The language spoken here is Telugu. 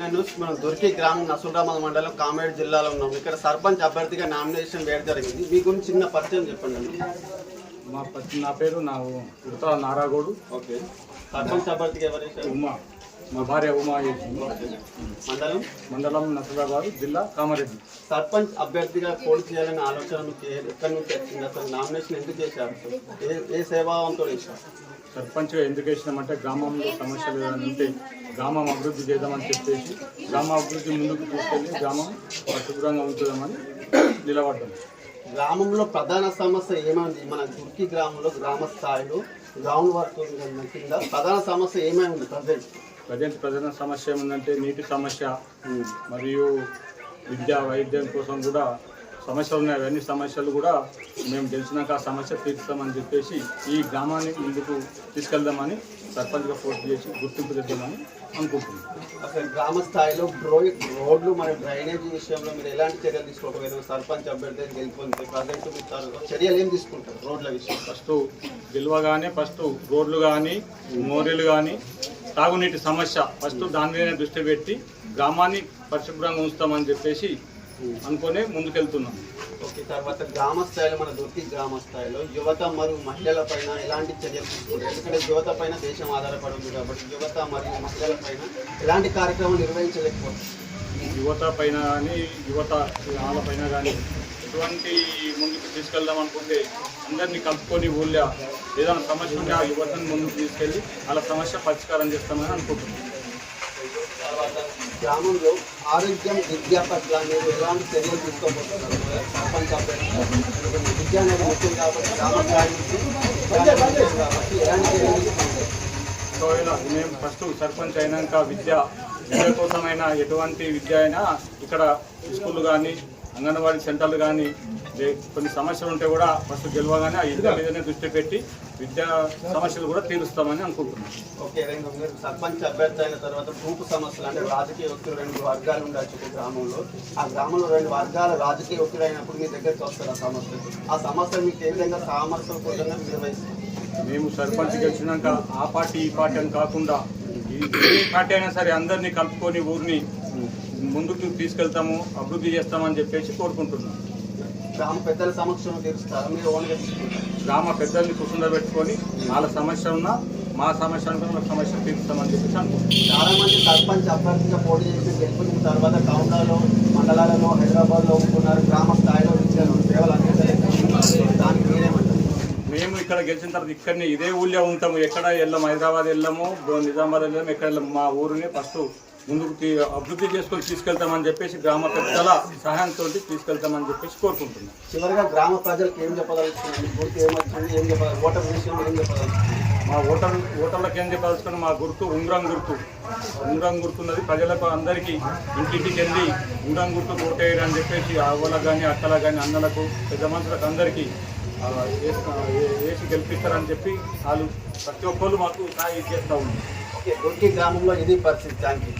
మనం దొరికి గ్రామం నసురాబాద్ మండలం కామారెడ్డి జిల్లాలో ఉన్నాం. ఇక్కడ సర్పంచ్ అభ్యర్థిగా నామినేషన్ వేయడం జరిగింది. మీ గురించి చిన్న పరిచయం చెప్పండి. నా పేరు ఉడతా నారాగౌడు. ఓకే. సర్పంచ్ అభ్యర్థిగా ఎవరైతే ఉమా, మా భార్య ఉమా. మండలం నసురాబాద్, జిల్లా కామారెడ్డి. సర్పంచ్ అభ్యర్థిగా పోటీ చేయాలనే ఆలోచన మీకు ఎక్కడి నుంచి వచ్చింది? అసలు నామినేషన్ ఎందుకు చేశారు? ఏ సేవావంతో చేశారు? సర్పంచ్గా ఎందుకు వేసినామంటే గ్రామంలో సమస్యలు ఏదైనా ఉంటే గ్రామం అభివృద్ధి చేద్దామని చెప్పేసి గ్రామ అభివృద్ధి ముందుకు తీసుకెళ్ళి గ్రామం పరిశుభ్రంగా ఉంటుందామని నిలబడ్డాం. గ్రామంలో ప్రధాన సమస్య ఏమైంది? మన దుర్కి గ్రామంలో గ్రామ స్థాయిలో గ్రౌండ్ వర్క్ కింద ప్రధాన సమస్య ఏమైంది? ప్రధాన సమస్య ఏముందంటే నీటి సమస్య మరియు విద్య వైద్యం కోసం కూడా సమస్యలు ఉన్నాయి. అవన్నీ సమస్యలు కూడా మేము గెలిచినాక ఆ సమస్య తీర్చుతామని చెప్పేసి ఈ గ్రామాన్ని ముందుకు తీసుకెళ్దామని సర్పంచ్గా పోటీ చేసి గుర్తింపు తెద్దామని అనుకుంటున్నాం. అసలు గ్రామ స్థాయిలో రోడ్లు మరియు డ్రైనేజీ విషయంలో మీరు ఎలాంటి చర్యలు తీసుకోకపోయినా సర్పంచ్ అభ్యర్థి గెలుపొందితే ప్రజెంట్ మీరు చర్యలు ఏం తీసుకుంటారు? రోడ్ల విషయం గెలవగానే ఫస్ట్ రోడ్లు కానీ మోరీలు కానీ తాగునీటి సమస్య ఫస్ట్ దాని మీద దృష్టి పెట్టి గ్రామాన్ని పరిశుభ్రంగా ఉంచుతామని చెప్పేసి అనుకునే ముందుకెళ్తున్నాం. ఓకే. తర్వాత గ్రామ స్థాయిలో మన దొరికి గ్రామ స్థాయిలో యువత మరియు మహిళల పైన ఎలాంటి చర్యలు తీసుకుంటారు? ఎందుకంటే యువత పైన దేశం ఆధారపడి ఉంది కాబట్టి యువత మరియు మహిళల పైన ఎలాంటి కార్యక్రమం నిర్వహించలేకపోతుంది. యువత పైన కానీ వాళ్ళ పైన కానీ ఎటువంటి ముందుకు తీసుకెళ్దాం అనుకుంటే అందరినీ కలుపుకొని ఊళ్ళో ఏదైనా సమస్య ఉంటే ఆ యువతను ముందుకు తీసుకెళ్ళి వాళ్ళ సమస్య పరిష్కారం చేస్తామని అనుకుంటున్నాం. తర్వాత గ్రామంలో ఆరోగ్యం విద్య పట్ల మీరు ఎలాంటి చర్యలు తీసుకోబోతున్నారు? సర్పంచ్ అభ్యర్థి విద్య అనేది ముఖ్యం కాబట్టి గ్రామ స్థాయి నుంచి కాబట్టి ఎలాంటి చర్యలు తీసుకుంటారు? ఒకవేళ మేము ఫస్ట్ సర్పంచ్ అయినాక విద్య కోసమైనా ఎటువంటి విద్య అయినా ఇక్కడ స్కూళ్ళు కానీ అంగన్వాడీ సెంటర్లు కానీ కొన్ని సమస్యలు ఉంటే కూడా ఫస్ట్ గెలవగానే ఆ విద్య మీదనే దృష్టి పెట్టి విద్యా సమస్యలు కూడా తీరుస్తామని అనుకుంటున్నాం. ఓకే. మీరు సర్పంచ్ అభ్యర్థి అయిన తర్వాత గ్రూపు సమస్యలు అంటే రాజకీయ వ్యక్తులు 2 వర్గాలు ఉండొచ్చు గ్రామంలో. ఆ గ్రామంలో 2 వర్గాల రాజకీయ వ్యక్తులు అయినప్పుడు మీ దగ్గరికి వస్తారు ఆ సమస్య మీకు ఏ విధంగా సామర్థ్యపూర్వకంగా నిర్వహిస్తారు? మేము సర్పంచ్ గెలిచినాక ఆ పార్టీ ఈ పార్టీ అని కాకుండా ఏ పార్టీ అయినా సరే అందరినీ కలుపుకొని ఊరిని ముందుకు తీసుకెళ్తాము, అభివృద్ధి చేస్తామని చెప్పేసి కోరుకుంటున్నాం. గ్రామ పెద్దల సమస్యను తీరుస్తారు మీరు ఓన్గా తీసుకుంటారు? గ్రామ పెద్దల్ని కూర్చుండబెట్టుకొని వాళ్ళ సమస్య ఉన్నా మా సమస్య అనుకున్న వాళ్ళ సమస్య తీరుస్తామని చెప్పేసి అనుకుంటున్నాం. చాలా మంది సర్పంచ్ అభ్యర్థిగా పోటీ చేసి గెలుపుకున్న తర్వాత టౌన్లలో మండలాలలో హైదరాబాద్లో ఉంటున్నారు. గ్రామ స్థాయిలో విద్యను సేవలు అందించలేదు. దానికి మీరేమంటారు? మేము ఇక్కడ గెలిచిన తర్వాత ఇక్కడనే ఇదే ఊళ్ళో ఉంటాము. ఎక్కడ వెళ్ళాము, హైదరాబాద్ వెళ్ళాము, నిజామాబాద్ వెళ్ళాము, ఎక్కడ వెళ్ళాము. మా ఊరిని ఫస్ట్ ముందుకు అభివృద్ధి చేసుకొని తీసుకెళ్తామని చెప్పేసి గ్రామ పెద్దల సహాయంతో తీసుకెళ్తామని చెప్పేసి కోరుకుంటున్నాం. చివరిగా గ్రామ ప్రజలకు ఏం చెప్పదలుచుకున్నాం? గుర్తు ఏమొచ్చింది? ఏం చెప్పాలి? ఓటర్ విషయంలో ఏం చెప్పదలుచుకున్నాం? మా ఓటర్లకు ఏం చెప్పదలుచుకున్నాం? మా గుర్తు ఉంగరం గుర్తున్నది. ప్రజలకు అందరికీ ఇంటింటికి వెళ్ళి ఉంగరం గుర్తు ఓటేయని చెప్పేసి అవ్వలకు కానీ అక్కలకు కానీ అన్నలకు పెద్ద మనుషులకు అందరికీ వేసి గెలిపిస్తారని చెప్పి వాళ్ళు ప్రతి ఒక్కరు మాకు సహాయం చేస్తూ ఉన్నారు. ఓకే. దొరికి గ్రామంలో ఇది పరిస్థితి. Thank you.